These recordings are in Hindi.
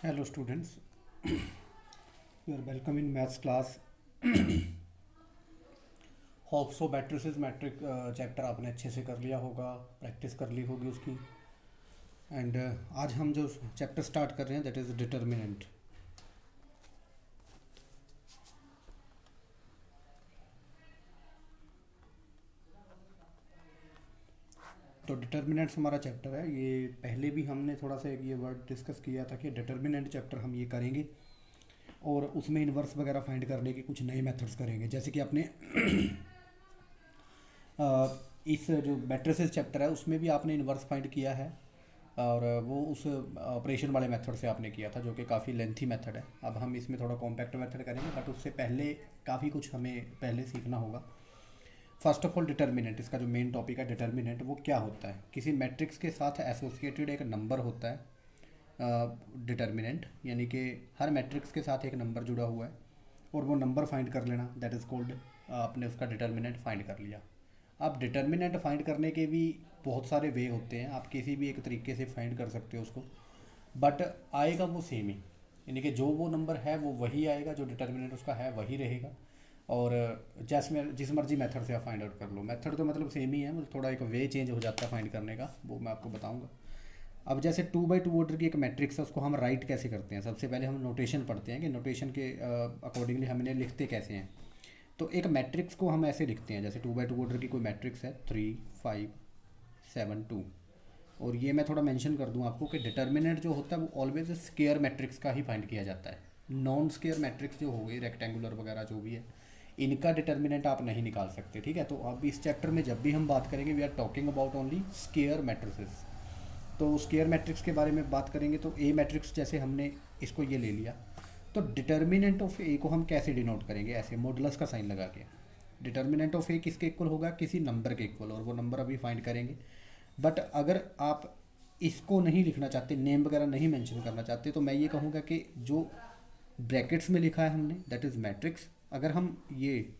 Hello students, you are welcome in maths class. Hope so matrices matrix chapter आपने अच्छे से कर लिया होगा, प्रैक्टिस कर ली होगी उसकी। एंड आज हम जो चैप्टर स्टार्ट कर रहे हैं दैट इज़ डिटर्मिनेंट। तो डिटर्मिनेंट्स हमारा चैप्टर है। ये पहले भी हमने थोड़ा सा एक ये वर्ड डिस्कस किया था कि डिटर्मिनेंट चैप्टर हम ये करेंगे और उसमें इन्वर्स वगैरह फाइंड करने के कुछ नए मेथड्स करेंगे। जैसे कि आपने इस जो मैट्रिसेस चैप्टर है उसमें भी आपने इन्वर्स फाइंड किया है और वो उस ऑपरेशन वाले मेथड से आपने किया था जो कि काफ़ी लेंथी मेथड है। अब हम इसमें थोड़ा कॉम्पैक्ट मेथड करेंगे, बट उससे पहले काफ़ी कुछ हमें पहले सीखना होगा। फर्स्ट ऑफ ऑल डिटर्मिनेंट, इसका जो मेन टॉपिक है डिटर्मिनेंट, वो क्या होता है। किसी मैट्रिक्स के साथ एसोसिएटेड एक नंबर होता है डिटर्मिनेंट, यानी कि हर मैट्रिक्स के साथ एक नंबर जुड़ा हुआ है और वो नंबर फाइंड कर लेना, दैट इज़ कॉल्ड आपने उसका डिटर्मिनेंट फाइंड कर लिया। अब डिटर्मिनेंट फाइंड करने के भी बहुत सारे वे होते हैं, आप किसी भी एक तरीके से फाइंड कर सकते हो उसको, बट आएगा वो सेम ही, यानी कि जो वो नंबर है वो वही आएगा, जो डिटर्मिनेंट उसका है वही रहेगा। और जैसे जिस मर्जी मेथड से आप फाइंड आउट कर लो, मेथड तो मतलब सेम ही है, मतलब थोड़ा एक वे चेंज हो जाता है फाइंड करने का, वो मैं आपको बताऊंगा। अब जैसे 2x2 ऑर्डर की एक मैट्रिक्स है, उसको हम राइट कैसे करते हैं। सबसे पहले हम नोटेशन पढ़ते हैं कि नोटेशन के अकॉर्डिंगली हम इन्हें लिखते कैसे हैं। तो एक मैट्रिक्स को हम ऐसे लिखते हैं, जैसे 2x2 ऑर्डर की कोई मैट्रिक्स है 3 5 7 2। और ये मैं थोड़ा मेंशन कर दूं आपको कि डिटर्मिनेंट जो होता है वो ऑलवेज स्केयर मैट्रिक्स का ही फाइंड किया जाता है। नॉन स्केयर मैट्रिक्स जो हो गई रेक्टेंगुलर वगैरह जो भी है, इनका डिटर्मिनेंट आप नहीं निकाल सकते, ठीक है। तो अब इस चैप्टर में जब भी हम बात करेंगे we are talking about only square matrices. तो स्केयर मैट्रिक्स के बारे में बात करेंगे तो ए मैट्रिक्स जैसे हमने इसको ये ले लिया, तो डिटर्मिनेंट ऑफ ए को हम कैसे डिनोट करेंगे, ऐसे मॉडुलस का साइन लगा के। डिटर्मिनेंट ऑफ ए किसके इक्वल होगा, किसी नंबर के इक्वल, और वो नंबर अभी फाइंड करेंगे। बट अगर आप इसको नहीं लिखना चाहते, नेम वगैरह नहीं मेंशन करना चाहते, तो मैं ये कहूँगा कि जो ब्रैकेट्स में लिखा है हमने दैट इज़ मैट्रिक्स, अगर हम ये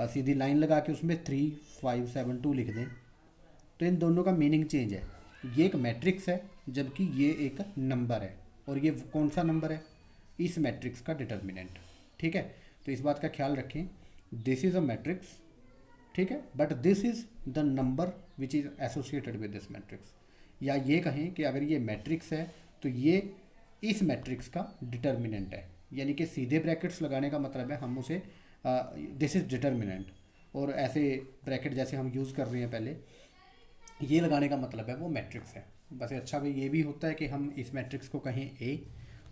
सीधी लाइन लगा के उसमें 3 5 7 2 लिख दें तो इन दोनों का मीनिंग चेंज है। ये एक मैट्रिक्स है जबकि ये एक नंबर है, और ये कौन सा नंबर है, इस मैट्रिक्स का डिटर्मिनेंट, ठीक है। तो इस बात का ख्याल रखें, दिस इज़ अ मैट्रिक्स, ठीक है, but this is the number which is associated with this matrix. या ये कहें कि अगर ये मैट्रिक्स है तो ये इस मैट्रिक्स का डिटर्मिनेंट है, यानी कि सीधे ब्रैकेट्स लगाने का मतलब है हम उसे दिस इज़ डिटर्मिनेंट, और ऐसे ब्रैकेट जैसे हम यूज़ कर रहे हैं पहले, ये लगाने का मतलब है वो मैट्रिक्स है। बस अच्छा भाई ये भी होता है कि हम इस मैट्रिक्स को कहें ए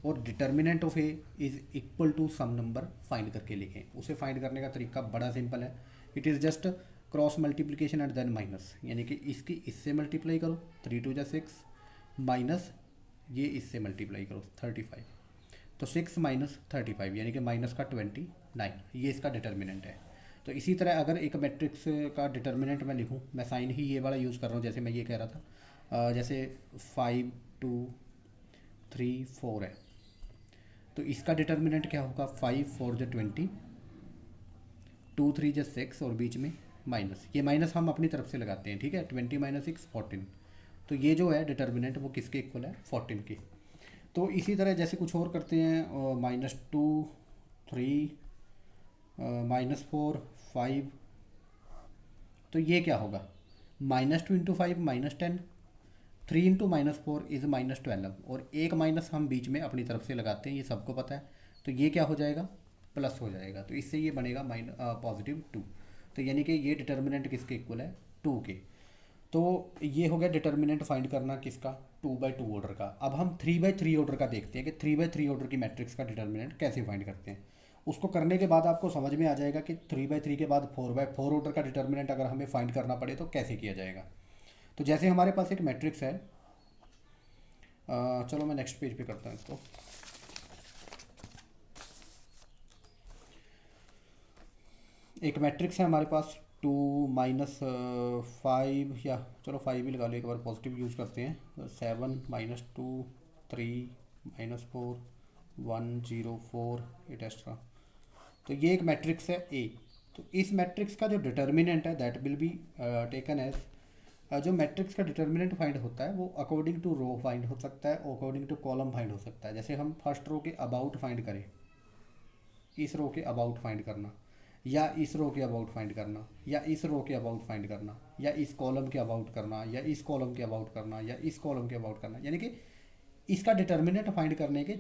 और determinant of A is equal to some number find करके लिखें। उसे फाइंड करने का तरीका बड़ा सिंपल है, it is just cross multiplication and then minus, यानी कि इसकी इससे मल्टीप्लाई करो 3 2 6 माइनस ये इससे मल्टीप्लाई करो 35, तो 6 माइनस 35 यानी कि माइनस का 29, ये इसका डिटर्मिनेंट है। तो इसी तरह अगर एक मैट्रिक्स का डिटर्मिनेंट मैं लिखूं, मैं साइन ही ये वाला यूज़ कर रहा हूँ, जैसे मैं ये कह रहा था जैसे 5 2 3 4 है, तो इसका डिटर्मिनेंट क्या होगा, 5 4 × 20 2 3 × 6 और बीच में माइनस, ये माइनस हम अपनी तरफ से लगाते हैं, ठीक है। 20 - 6 14, तो ये जो है डिटर्मिनेंट वो किसके इक्वल है, 14 के। तो इसी तरह जैसे कुछ और करते हैं, -2 3 -4 5, तो ये क्या होगा, -2 × 5 -10, 3 × -4 इज़ -12, और एक माइनस हम बीच में अपनी तरफ से लगाते हैं, ये सबको पता है। तो ये क्या हो जाएगा, प्लस हो जाएगा, तो इससे ये बनेगा +2। तो यानी कि ये डिटर्मिनेंट किसके इक्वल है, 2 के। तो ये हो गया डिटर्मिनेंट फाइंड करना किसका, 2x2 ऑर्डर का। अब हम 3x3 ऑर्डर का देखते हैं कि 3x3 ऑर्डर की मैट्रिक्स का डिटर्मिनेंट कैसे फाइंड करते हैं। उसको करने के बाद आपको समझ में आ जाएगा कि 3x3 के बाद 4x4 ऑर्डर का डिटर्मिनेंट अगर हमें फाइंड करना पड़े तो कैसे किया जाएगा। तो जैसे हमारे पास एक मैट्रिक्स है, चलो मैं नेक्स्ट पेज पे करता हूँ इसको। एक मैट्रिक्स है हमारे पास 2 -5, या चलो 5 ही लगा लो, एक बार पॉजिटिव यूज़ करते हैं, 7 -2 3 -4 1 0 4 एटेस्ट्रा। तो ये एक मैट्रिक्स है ए। तो इस मैट्रिक्स का जो डिटर्मिनेंट है that will be taken as जो मैट्रिक्स का डिटर्मिनेंट फाइंड होता है वो अकॉर्डिंग टू रो फाइंड हो सकता है, अकॉर्डिंग टू कॉलम फाइंड हो सकता है। जैसे हम फर्स्ट रो के अबाउट फाइंड करें, इस रो के अबाउट फाइंड करना, या इस रो के अबाउट फाइंड करना, या इस रो के अबाउट फाइंड करना, या इस कॉलम के अबाउट करना, या इस कॉलम के अबाउट करना, या इस कॉलम के अबाउट करना, यानी कि इसका डिटर्मिनेंट फाइंड करने के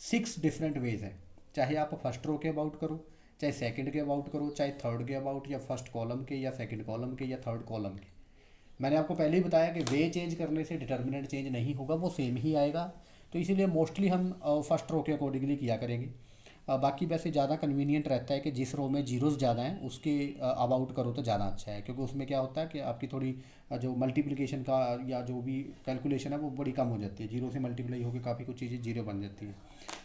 6 डिफरेंट वेज हैं। चाहे आप फर्स्ट रो के अबाउट करो, चाहे सेकंड के अबाउट करो, चाहे थर्ड के अबाउट, या फर्स्ट कॉलम के, या सेकंड कॉलम के, या थर्ड कॉलम के। मैंने आपको पहले ही बताया कि वे चेंज करने से डिटर्मिनेंट चेंज नहीं होगा, वो सेम ही आएगा। तो इसीलिए मोस्टली हम फर्स्ट रो के अकॉर्डिंगली किया करेंगे। बाकी वैसे ज़्यादा कन्वीनियंट रहता है कि जिस रो में जीरोस ज़्यादा हैं उसके अबाउट करो तो ज़्यादा अच्छा है, क्योंकि उसमें क्या होता है कि आपकी थोड़ी जो मल्टीप्लिकेशन का या जो भी कैलकुलेशन है वो बड़ी कम हो जाती है। जीरो से मल्टीप्लाई होकर काफ़ी कुछ चीज़ें जीरो बन जाती हैं।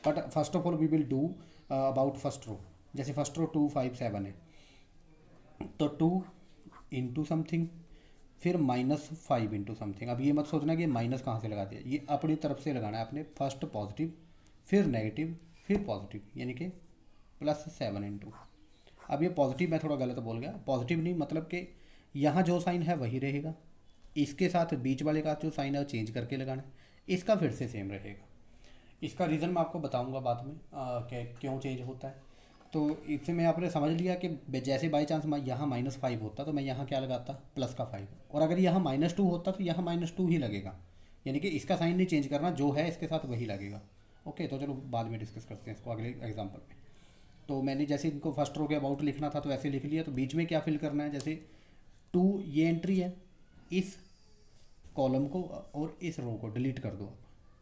But first of all we will do about first row. जैसे फर्स्ट रो 2 5 7 है, तो 2 इंटू समथिंग, फिर -5 इंटू समथिंग। अब ये मत सोचना कि माइनस कहाँ से लगा दिया, ये अपनी तरफ से लगाना है आपने। फर्स्ट पॉजिटिव, फिर नेगेटिव, फिर पॉजिटिव, यानी कि +7 इंटू। अब ये पॉजिटिव मैं थोड़ा गलत बोल गया, पॉजिटिव नहीं, मतलब कि यहाँ जो साइन है वही रहेगा, इसके साथ बीच वाले का जो साइन है वो चेंज करके लगाना है, इसका फिर से सेम रहेगा। इसका रीज़न मैं आपको बताऊंगा बाद में कि क्यों चेंज होता है। तो इससे मैं आपने समझ लिया कि जैसे बाई चांस यहाँ -5 होता तो मैं यहाँ क्या लगाता, प्लस का 5, और अगर यहाँ -2 होता तो यहाँ -2 ही लगेगा, यानी कि इसका साइन नहीं चेंज करना, जो है इसके साथ वही लगेगा। ओके, तो चलो बाद में डिस्कस करते हैं इसको अगले एग्जाम्पल में। तो मैंने जैसे इनको फर्स्ट रो के अबाउट लिखना था तो ऐसे लिख लिया। तो बीच में क्या फिल करना है, जैसे 2 ये एंट्री है, इस कॉलम को और इस रो को डिलीट कर दो आप।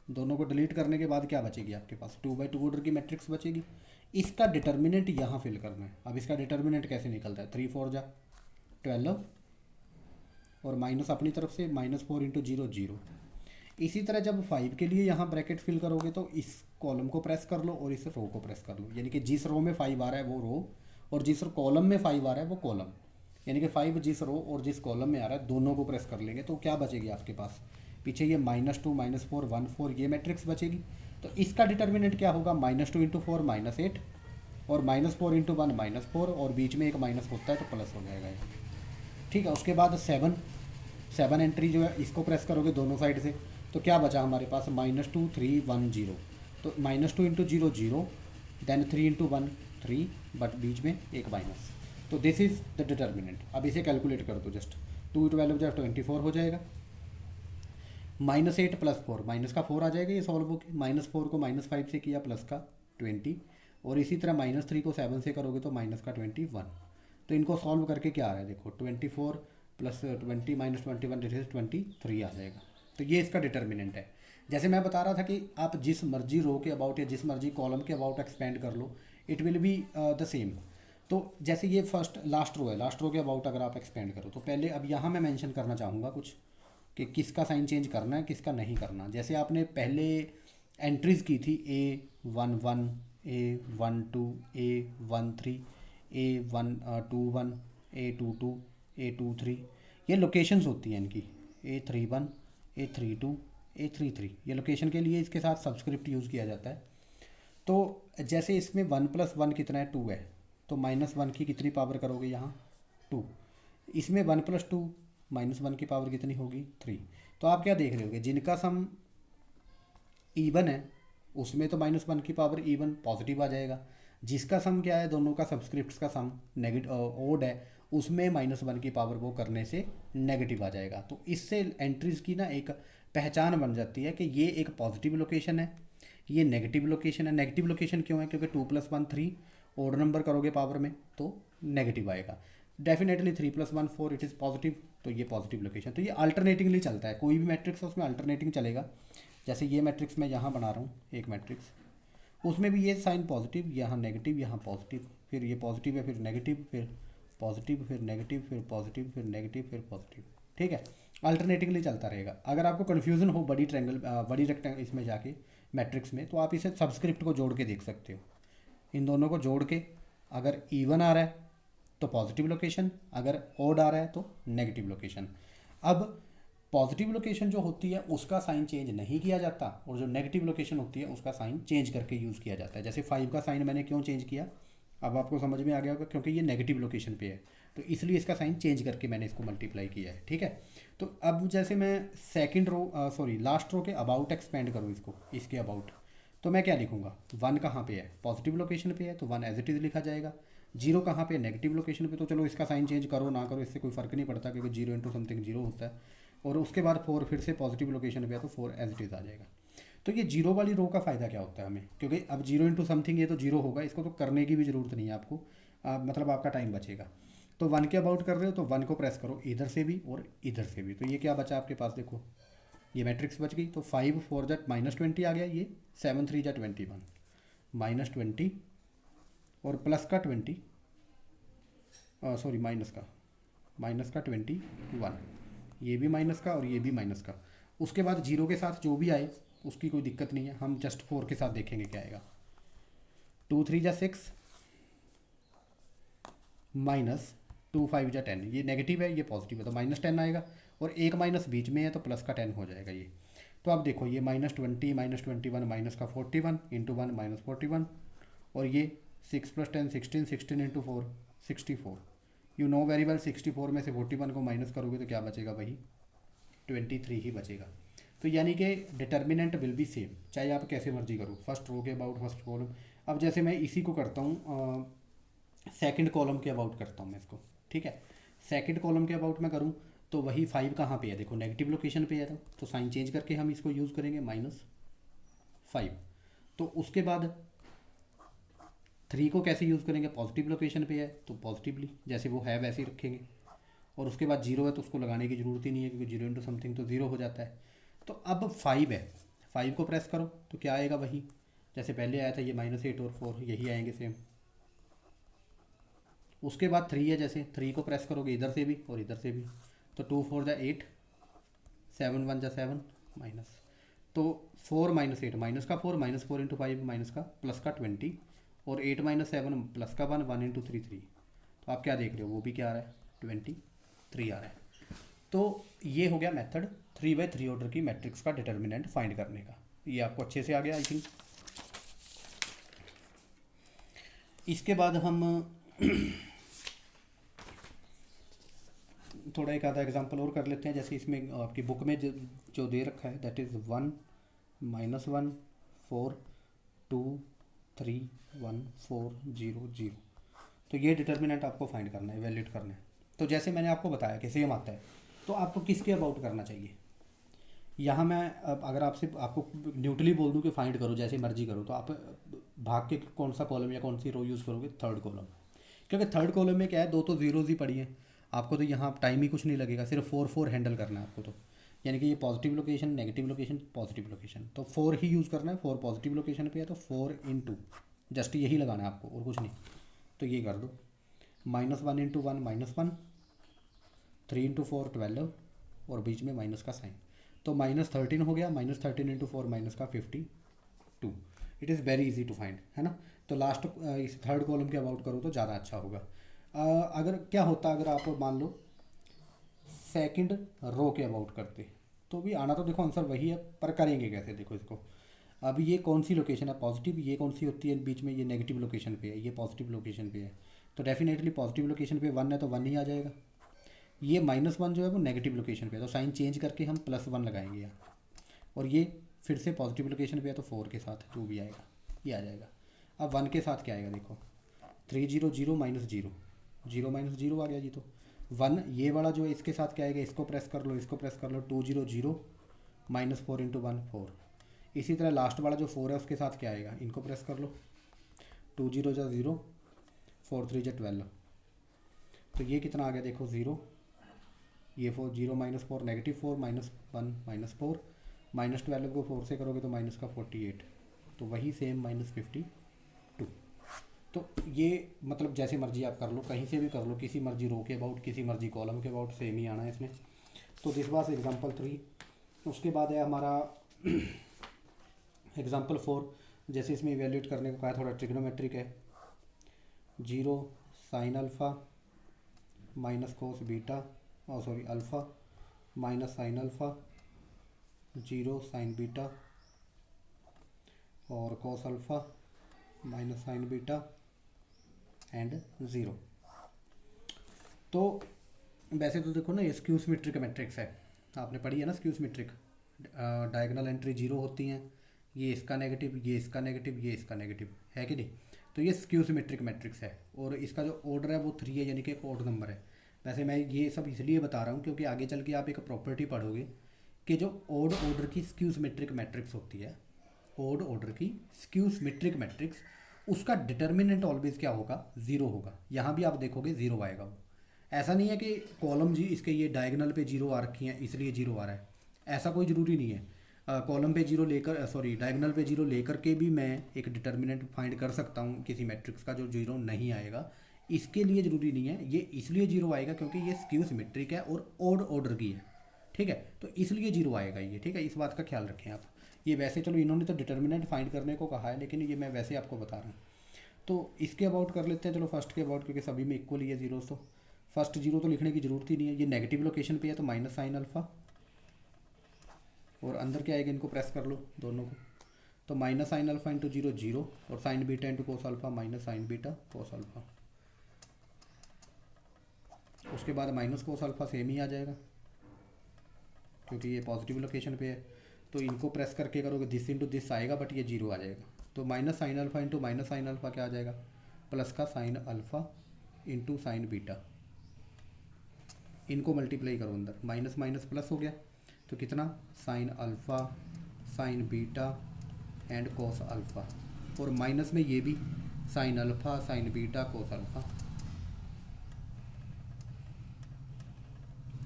दोनों को डिलीट करने के बाद क्या बचेगी आपके पास, 2/2 ऑर्डर की मैट्रिक्स बचेगी। इसका डिटर्मिनेंट यहाँ फिल करना है। अब इसका डिटर्मिनेंट कैसे निकलता है, 3 4 जा 12, और माइनस अपनी तरफ से -4 इंटू 0 0। इसी तरह जब 5 के लिए यहाँ ब्रैकेट फिल करोगे तो इस कॉलम को प्रेस कर लो और इस रो को प्रेस कर लो, यानी कि जिस रो में 5 आ रहा है वो रो, और जिस कॉलम में 5 आ रहा है वो कॉलम, यानी कि 5 जिस रो और जिस कॉलम में आ रहा है दोनों को प्रेस कर लेंगे। तो क्या बचेगी आपके पास, पीछे ये -2 -4 1 4 ये मैट्रिक्स बचेगी। तो इसका डिटर्मिनेंट क्या होगा, -2 इंटू 4 -8, और -4 इंटू 1 -4, और बीच में एक माइनस होता है तो प्लस हो जाएगा ये। ठीक है, उसके बाद 7 एंट्री जो है इसको प्रेस करोगे दोनों साइड से, तो क्या बचा हमारे पास, -2 3 1 0। तो -2 इंटू 0 0, देन 3 इंटू 1 3, बट बीच में एक माइनस। तो दिस इज़ द डिटर्मिनेंट। अब इसे कैलकुलेट कर दो, जस्ट 2 12 जब 24 हो जाएगा, -8 + 4, माइनस का 4 आ जाएगा, ये सॉल्व होगी। -4 को -5 से किया, प्लस का 20, और इसी तरह -3 को 7 से करोगे तो माइनस का 21। तो इनको सॉल्व करके क्या आ रहा है देखो, 24 + 20 -21 दिस इज 23 आ जाएगा। तो ये इसका डिटर्मिनेंट है। जैसे मैं बता रहा था कि आप जिस मर्जी रो के अबाउट या जिस मर्जी कॉलम के अबाउट एक्सपेंड कर लो, it will be the same. तो जैसे ये फर्स्ट लास्ट रो है, लास्ट रो के अबाउट अगर आप एक्सपेंड करो तो पहले अब यहाँ मैं मेंशन करना चाहूँगा कुछ कि किसका साइन चेंज करना है, किसका नहीं करना। जैसे आपने पहले एंट्रीज़ की थी A11 A12 A13 A121 A22 A23, ये लोकेशंस होती हैं इनकी, A31 A32 A33, ये लोकेशन के लिए इसके साथ सब्सक्रिप्ट यूज़ किया जाता है। तो जैसे इसमें 1 + 1 कितना है, 2 है, तो -1 की कितनी पावर करोगे यहाँ, 2। इसमें 1 + 2 -1 की पावर कितनी होगी, 3। तो आप क्या देख रहे होगे, जिनका सम इवन है उसमें तो -1 की पावर इवन पॉजिटिव आ जाएगा। जिसका सम क्या है, दोनों का सब्सक्रिप्ट्स का सम नेगेटिव ओड है, उसमें -1 की पावर वो करने से नेगेटिव आ जाएगा। तो इससे एंट्रीज़ की ना एक पहचान बन जाती है कि ये एक पॉजिटिव लोकेशन है, ये नेगेटिव लोकेशन है। नेगेटिव लोकेशन क्यों है, क्योंकि 2 + 1 3, ओड नंबर करोगे पावर में तो नेगेटिव आएगा। डेफिनेटली 3 + 1 4, इट इज़ पॉजिटिव, तो ये पॉजिटिव लोकेशन। तो ये अल्टरनेटिंगली चलता है, कोई भी मैट्रिक्स है उसमें अल्टरनेटिंग चलेगा। जैसे ये मैट्रिक्स मैं यहाँ बना रहा हूँ एक मैट्रिक्स, उसमें भी ये साइन पॉजिटिव, यहाँ नेगेटिव, यहाँ पॉजिटिव, फिर ये पॉजिटिव है, फिर नेगेटिव, फिर पॉजिटिव, फिर नेगेटिव, फिर पॉजिटिव, फिर नेगेटिव, फिर पॉजिटिव। ठीक है, अल्टरनेटिंगली चलता रहेगा। अगर आपको कन्फ्यूज़न हो बड़ी रेक्टेंगल इसमें जाके मैट्रिक्स में, तो आप इसे सब्सक्रिप्ट को जोड़ के देख सकते हो। इन दोनों को जोड़ के अगर इवन आ रहा है तो पॉजिटिव लोकेशन, अगर ओड आ रहा है तो नेगेटिव लोकेशन। अब पॉजिटिव लोकेशन जो होती है उसका साइन चेंज नहीं किया जाता, और जो नेगेटिव लोकेशन होती है उसका साइन चेंज करके यूज़ किया जाता है। जैसे 5 का साइन मैंने क्यों चेंज किया, अब आपको समझ में आ गया होगा, क्योंकि ये नेगेटिव लोकेशन पे है। तो इसलिए इसका साइन चेंज करके मैंने इसको मल्टीप्लाई किया है, ठीक है। तो अब जैसे मैं second row sorry last row के अबाउट एक्सपेंड करूँ इसको, इसके अबाउट, तो मैं क्या लिखूँगा, वन कहाँ पे है, पॉजिटिव लोकेशन पे है तो वन एज इट इज़ लिखा जाएगा। जीरो कहाँ पे, नेगेटिव लोकेशन पे, तो चलो इसका साइन चेंज करो ना करो इससे कोई फ़र्क नहीं पड़ता, क्योंकि जीरो इंटू समथिंग जीरो होता है। और उसके बाद फोर फिर से पॉजिटिव लोकेशन पे है तो फोर एज इट इज़ आ जाएगा। तो ये जीरो वाली रो का फ़ायदा क्या होता है हमें, क्योंकि अब जीरो इंटू समथिंग ये तो जीरो होगा, इसको तो करने की भी ज़रूरत नहीं है आपको, मतलब आपका टाइम बचेगा। तो वन के अबाउट कर रहे हो तो वन को प्रेस करो इधर से भी और इधर से भी, तो ये क्या बचा आपके पास, देखो ये मैट्रिक्स बच गई। तो 5 4 -20 आ गया, ये 7 3 21 -20 और प्लस का 20 सॉरी माइनस का 21, ये भी माइनस का और ये भी माइनस का। उसके बाद जीरो के साथ जो भी आए उसकी कोई दिक्कत नहीं है, हम जस्ट 4 के साथ देखेंगे क्या आएगा। 2 3 6 -2 5 10, ये नेगेटिव है ये पॉजिटिव है तो -10 आएगा, और एक माइनस बीच में है तो प्लस का 10 हो जाएगा ये। तो आप देखो ये -20 -21 माइनस का 41 इंटू 1 -41, और ये 6 + 10 16 16 into 4 64। You know very well 64 में से 41 को माइनस करोगे तो क्या बचेगा, वही 23 ही बचेगा। तो यानी कि डिटर्मिनेंट विल बी सेम, चाहे आप कैसे मर्जी करो, फर्स्ट रो के अबाउट फर्स्ट कॉलम। अब जैसे मैं इसी को करता हूँ सेकंड कॉलम के अबाउट करता हूँ मैं इसको, ठीक है। सेकंड कॉलम के अबाउट मैं करूँ तो वही 5 कहाँ पे है, देखो नेगेटिव लोकेशन पे है, तो साइन चेंज करके हम इसको यूज़ करेंगे -5। तो उसके बाद 3 को कैसे यूज़ करेंगे, पॉजिटिव लोकेशन पे है तो पॉजिटिवली जैसे वो है वैसे ही रखेंगे। और उसके बाद जीरो है तो उसको लगाने की ज़रूरत ही नहीं है, क्योंकि जीरो इंटू समथिंग तो ज़ीरो हो जाता है। तो अब 5 है, 5 को प्रेस करो तो क्या आएगा, वही जैसे पहले आया था, ये -8 और 4 यही आएंगे सेम। उसके बाद 3 है, जैसे 3 को प्रेस करोगे इधर से भी और इधर से भी, तो 2 4 8 7 1 7 माइनस, तो 4 -8 माइनस का 4 -4 इंटू 5 माइनस का प्लस का 20, और 8 -7 प्लस का 1 1 इंटू 3 3। तो आप क्या देख रहे हो, वो भी क्या आ रहा है 23 आ रहा है। तो ये हो गया मेथड 3/3 ऑर्डर की मैट्रिक्स का डिटर्मिनेंट फाइंड करने का। ये आपको अच्छे से आ गया आई थिंक। इसके बाद हम थोड़ा एक आधा एग्जांपल और कर लेते हैं। जैसे इसमें आपकी बुक में जो दे रखा है दैट इज़ 1 -1 4 2 3 1 4 0 0। तो ये डिटर्मिनेंट आपको फाइंड करना है, वैलिड करना है। तो जैसे मैंने आपको बताया कि सेम आता है, तो आपको किसके अबाउट करना चाहिए। यहाँ मैं अगर आपको न्यूट्रली बोल दूँ कि फाइंड करो जैसे मर्जी करो, तो आप भाग के कौन सा कॉलम या कौन सी रो यूज़ करोगे, थर्ड कॉलम। क्योंकि थर्ड कॉलम में क्या है, दो तो जीरोज़ ही पड़ी हैं, आपको तो यहाँ टाइम ही कुछ नहीं लगेगा, सिर्फ 4 4 हैंडल करना है आपको। तो यानी कि ये positive location negative location positive location, तो 4 ही यूज़ करना है। 4 पॉजिटिव लोकेशन पे है तो 4 इंटू जस्ट यही लगाना है आपको और कुछ नहीं। तो ये कर दो -1 इंटू 1 -1, 3 इंटू 4 12 और बीच में माइनस का साइन, तो -13 हो गया। -13 इंटू 4 माइनस का 52। It is very easy to find, है ना। तो लास्ट इस थर्ड कॉलम के अबाउट करो तो ज़्यादा अच्छा होगा। अगर क्या होता अगर आप मान लो सेकंड रो के अबाउट करते, तो भी आना तो देखो आंसर वही है, पर करेंगे कैसे, देखो इसको। अभी ये कौन सी लोकेशन है पॉजिटिव, ये कौन सी होती है बीच में, ये नेगेटिव लोकेशन पे है, ये पॉजिटिव लोकेशन पे है। तो डेफिनेटली पॉजिटिव लोकेशन पे 1 है तो 1 ही आ जाएगा। ये -1 जो है वो नेगेटिव लोकेशन पे है, तो साइन चेंज करके हम +1 लगाएंगे यहाँ। और ये फिर से पॉजिटिव लोकेशन पे है तो 4 के साथ जो भी आएगा ये आ जाएगा। अब 1 के साथ क्या आएगा, देखो 3 0 0 -0 0 -0 आ गया जी। तो 1 ये वाला जो है इसके साथ क्या आएगा, इसको प्रेस कर लो, इसको प्रेस कर लो, 2 0 0 -4 इंटू 1 4। इसी तरह लास्ट वाला जो 4 है उसके साथ क्या आएगा, इनको प्रेस कर लो, 2 0 0 4 3 12। तो ये कितना आ गया, देखो 0, ये 4 0 -4 -4 -1 -4 -12 को 4 से करोगे तो माइनस का 48, तो वही सेम -52। तो ये मतलब जैसे मर्जी आप कर लो, कहीं से भी कर लो, किसी मर्जी रो के अबाउट किसी मर्जी कॉलम के अबाउट सेम ही आना है इसमें। तो दिस वाज एग्जांपल 3। उसके बाद है हमारा एग्जांपल 4। जैसे इसमें इवेल्यूएट करने को कहा है, थोड़ा ट्रिग्नोमेट्रिक है। 0 sine alpha minus cos beta alpha minus sine alpha 0 sine beta और cos alpha minus sine beta and 0। तो वैसे तो देखो ना, ये स्क्यू सिमेट्रिक मैट्रिक्स है, आपने पढ़ी है ना skew symmetric. Diagonal entry zero होती हैं, ये इसका नेगेटिव, ये इसका नेगेटिव, ये इसका नेगेटिव, है कि नहीं। तो ये स्क्यू सिमेट्रिक मैट्रिक्स है, और इसका जो ऑर्डर है वो 3 है, यानी कि एक ऑड नंबर है। वैसे मैं ये सब इसलिए बता रहा हूँ क्योंकि आगे चल के आप एक प्रॉपर्टी पढ़ोगे कि जो ऑड ऑर्डर की स्क्यू सिमेट्रिक मैट्रिक्स होती है, ऑड ऑर्डर की स्क्यू सिमेट्रिक मैट्रिक्स, उसका डिटर्मिनेंट ऑलवेज क्या होगा, ज़ीरो होगा। यहाँ भी आप देखोगे ज़ीरो आएगा वो। ऐसा नहीं है कि कॉलम जी इसके ये डायगोनल पे जीरो आ रखी हैं इसलिए जीरो आ रहा है, ऐसा कोई ज़रूरी नहीं है। कॉलम पे जीरो लेकर, सॉरी डायगोनल पे जीरो लेकर के भी मैं एक डिटर्मिनेंट फाइंड कर सकता हूँ किसी मैट्रिक्स का जो जीरो नहीं आएगा। इसके लिए ज़रूरी नहीं है, ये इसलिए जीरो आएगा क्योंकि ये स्क्यू सिमेट्रिक है और ऑड ऑर्डर की है, ठीक है। तो इसलिए जीरो आएगा ये, ठीक है, इस बात का ख्याल रखें आप। ये वैसे चलो इन्होंने तो डिटर्मिनेंट फाइंड करने को कहा है, लेकिन ये मैं वैसे आपको बता रहा हूँ। तो इसके अबाउट कर लेते हैं, चलो फर्स्ट के अबाउट, क्योंकि सभी में इक्वल ही है जीरो। तो फर्स्ट जीरो तो लिखने की ज़रूरत ही नहीं है, ये नेगेटिव लोकेशन पे है तो माइनस साइन अल्फ़ा, और अंदर क्या आएगा, इनको प्रेस कर लो दोनों को। तो minus sine alpha into zero zero, और sine beta into cos alpha minus sine beta cos alpha. उसके बाद माइनस कोस अल्फ़ा सेम ही आ जाएगा क्योंकि ये पॉजिटिव लोकेशन पे है। तो इनको प्रेस करके करोगे दिस इंटू दिस आएगा, बट ये जीरो आ जाएगा। तो minus sine alpha into minus sine alpha क्या आ जाएगा, प्लस का sign alpha into sine beta. इनको मल्टीप्लाई करो अंदर, माइनस माइनस प्लस हो गया, तो कितना, sine alpha sine beta and cos alpha, और माइनस में ये भी sine alpha sine beta cos alpha,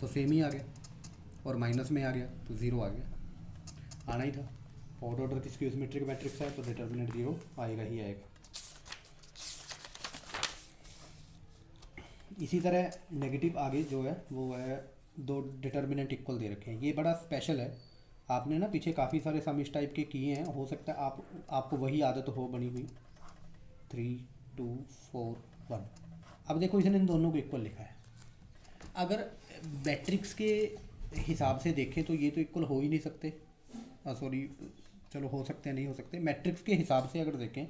तो सेम ही आ गया, और माइनस में आ गया तो ज़ीरो आ गया, आना ही था। ऑड ऑर्डर की स्क्यू सिमेट्रिक मैट्रिक्स है तो डिटर्मिनेंट जीरो आएगा ही आएगा। इसी तरह नेगेटिव आगे जो है वो है, दो डिटर्मिनेंट इक्वल दे रखे हैं, ये बड़ा स्पेशल है। आपने ना पीछे काफ़ी सारे सम इस टाइप के किए हैं, हो सकता है आपको वही आदत हो बनी हुई। 3 2 4 1। अब देखो इसने इन दोनों को इक्वल लिखा है। अगर मैट्रिक्स के हिसाब से देखें तो ये तो इक्वल हो ही नहीं सकते, सॉरी चलो हो सकते हैं, नहीं हो सकते। मैट्रिक्स के हिसाब से अगर देखें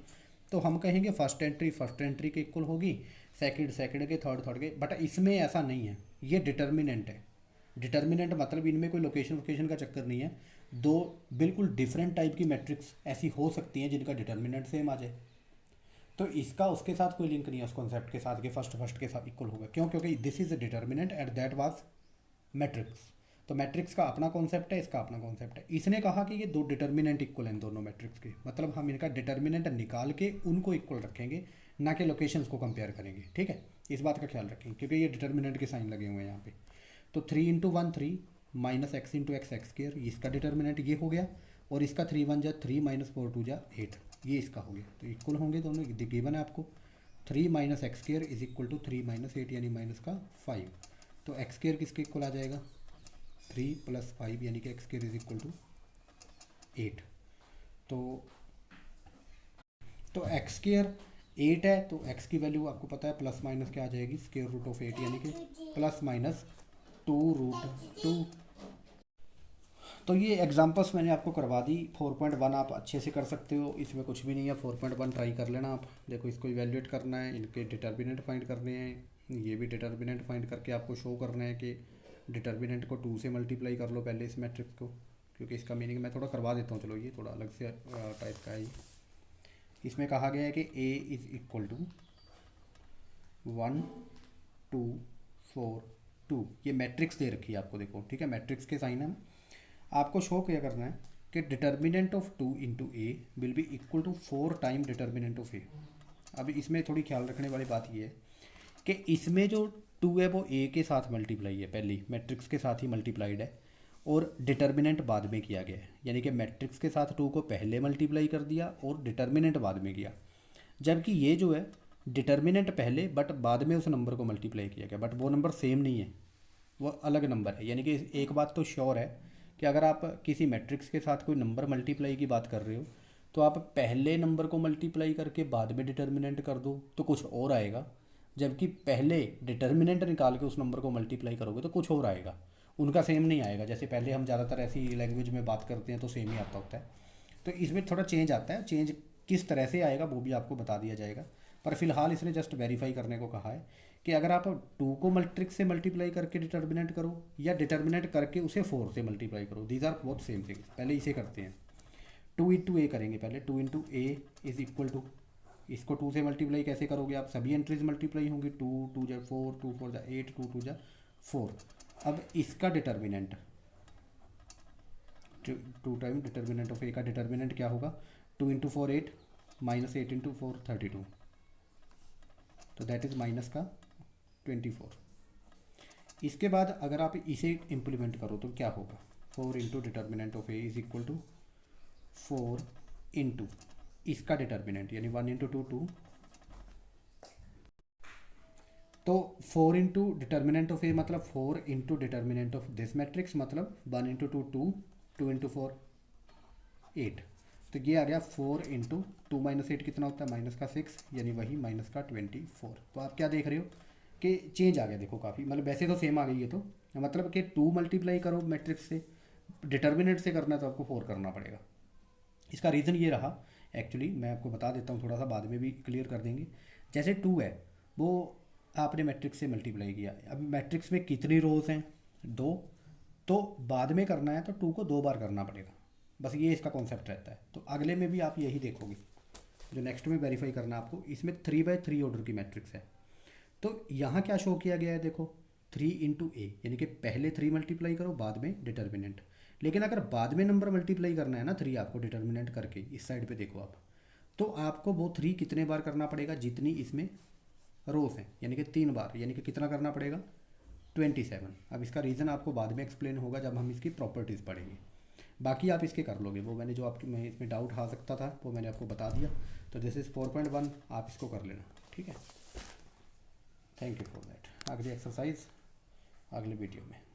तो हम कहेंगे फर्स्ट एंट्री के इक्वल होगी, सेकंड के, थर्ड के, बट इसमें ऐसा नहीं है, ये डिटर्मिनेंट है। डिटर्मिनेंट मतलब इनमें कोई लोकेशन का चक्कर नहीं है। दो बिल्कुल डिफरेंट टाइप की मैट्रिक्स ऐसी हो सकती हैं जिनका डिटर्मिनेंट सेम आ जाए, तो इसका उसके साथ कोई लिंक नहीं है, उस कॉन्सेप्ट के साथ कि फर्स्ट के साथ इक्वल होगा। क्यों, क्योंकि this is a determinant and that was matrix. तो मैट्रिक्स का अपना कॉन्सेप्ट है, इसका अपना कॉन्सेप्ट है। इसने कहा कि ये दो डिटर्मिनेंट इक्वल हैं दोनों मैट्रिक्स के, मतलब हम इनका डिटर्मिनेंट निकाल के उनको इक्वल रखेंगे, ना कि लोकेशंस को कंपेयर करेंगे, ठीक है। इस बात का ख्याल रखेंगे क्योंकि ये डिटर्मिनेंट के साइन लगे हुए हैं यहाँ पे। तो 3 into 1 3 minus x into x x square, इसका डिटर्मिनेंट ये हो गया, और इसका 3 1 जा 3 माइनस 4 2 जा 8, ये इसका हो गया। तो इक्वल होंगे दोनों, गिवन है आपको। 3 minus X square is equal to 3 minus 8 यानी माइनस का 5। तो एक्स स्क्र किसके इक्वल आ जाएगा, 3 प्लस 5 यानी कि X square is equal to 8। तो एक्स स्क्र 8 है, तो एक्स की वैल्यू आपको पता है प्लस माइनस क्या आ जाएगी, स्क्वायर रूट ऑफ 8 यानी कि प्लस माइनस 2√2। तो ये एग्जांपल्स मैंने आपको करवा दी। 4.1 आप अच्छे से कर सकते हो, इसमें कुछ भी नहीं है। 4.1 ट्राई कर लेना आप। देखो इसको इवेल्युएट करना है, इनके डिटर्मिनेंट फाइंड करने हैं, ये भी डिटर्मिनेंट फाइंड करके आपको शो करना है कि डिटर्मिनेंट को 2 से मल्टीप्लाई कर लो पहले इस मैट्रिक्स को, क्योंकि इसका मीनिंग मैं थोड़ा करवा देता हूँ। चलो ये थोड़ा अलग से टाइप का है। इसमें कहा गया है कि a इज़ इक्वल टू 1 2 4 2, ये मैट्रिक्स दे रखी है आपको, देखो ठीक है, मैट्रिक्स के साइन है। आपको शो क्या करना है कि determinant of 2 into A will be equal to 4 time determinant of A. अब इसमें थोड़ी ख्याल रखने वाली बात ये है कि इसमें जो 2 है वो ए के साथ मल्टीप्लाई है, पहली मैट्रिक्स के साथ ही मल्टीप्लाइड है, और डिटर्मिनेंट बाद में किया गया है, यानी कि मैट्रिक्स के साथ 2 को पहले मल्टीप्लाई कर दिया और डिटर्मिनेंट बाद में किया। जबकि ये जो है डिटर्मिनेंट पहले बट बाद में उस नंबर को मल्टीप्लाई किया गया, बट वो नंबर सेम नहीं है, वो अलग नंबर है। यानी कि एक बात तो श्योर है कि अगर आप किसी मैट्रिक्स के साथ कोई नंबर मल्टीप्लाई की बात कर रहे हो तो आप पहले नंबर को मल्टीप्लाई करके बाद में डिटर्मिनेंट कर दो तो कुछ और आएगा, जबकि पहले डिटर्मिनेंट निकाल के उस नंबर को मल्टीप्लाई करोगे तो कुछ और आएगा, उनका सेम नहीं आएगा। जैसे पहले हम ज़्यादातर ऐसी लैंग्वेज में बात करते हैं तो सेम ही आता होता है, तो इसमें थोड़ा चेंज आता है। चेंज किस तरह से आएगा वो भी आपको बता दिया जाएगा, पर फिलहाल इसने जस्ट वेरीफाई करने को कहा है कि अगर आप टू को मैट्रिक्स से मल्टीप्लाई करके डिटर्मिनेंट करो या डिटर्मिनेंट करके उसे फोर से मल्टीप्लाई करो, these are both same thing. पहले इसे करते हैं, टू इंटू ए करेंगे पहले, two into A is equal to, इसको टू से मल्टीप्लाई कैसे करोगे आप, सभी एंट्रीज मल्टीप्लाई होंगी, टू टू जा फोर, टू फोर जा एट, टू टू जा फोर। अब इसका determinant, two time determinant of A का डिटर्मिनेंट क्या होगा, two into four eight, minus eight into four 32, तो दैट इज़ माइनस का 24। इसके बाद अगर आप इसे इम्प्लीमेंट करो तो क्या होगा, four into determinant of A is equal to four into इसका डिटर्मिनेंट यानी वन इंटू टू टू, तो four into determinant of A मतलब four into determinant of this matrix मतलब one into two two, two into four eight, तो ये आ गया four into two minus eight कितना होता है, माइनस का सिक्स, यानी वही माइनस का 24। तो आप क्या देख रहे हो कि चेंज आ गया, देखो काफ़ी, मतलब वैसे तो सेम आ गई है, तो मतलब कि टू मल्टीप्लाई करो मैट्रिक्स से, डिटर्मिनेंट से करना है तो आपको फोर करना पड़ेगा। इसका रीज़न ये रहा, एक्चुअली मैं आपको बता देता हूँ, थोड़ा सा बाद में भी क्लियर कर देंगे। जैसे टू है वो आपने मैट्रिक्स से मल्टीप्लाई किया, अभी मैट्रिक्स में कितनी रोज हैं, दो, तो बाद में करना है तो टू को दो बार करना पड़ेगा, बस ये इसका कॉन्सेप्ट रहता है। तो अगले में भी आप यही देखोगे, जो नेक्स्ट में वेरीफाई करना है आपको, इसमें 3/3 ऑर्डर की मैट्रिक्स है। तो यहाँ क्या शो किया गया है, देखो 3 इंटू ए, यानी कि पहले 3 मल्टीप्लाई करो बाद में डिटर्मिनेंट। लेकिन अगर बाद में नंबर मल्टीप्लाई करना है ना 3 आपको डिटर्मिनेंट करके, इस साइड पे देखो आप, तो आपको वो 3 कितने बार करना पड़ेगा, जितनी इसमें रोज हैं, यानी कि 3 बार, यानी कि कितना करना पड़ेगा 27। अब इसका रीज़न आपको बाद में एक्सप्लेन होगा जब हम इसकी प्रॉपर्टीज़ पढ़ेंगे, बाकी आप इसके कर लोगे, वो मैंने जो आपकी मैं इसमें डाउट आ सकता था वो मैंने आपको बता दिया। तो दिस इज़ 4.1, आप इसको कर लेना, ठीक है। Thank you for that. अगली एक्सरसाइज अगले वीडियो में।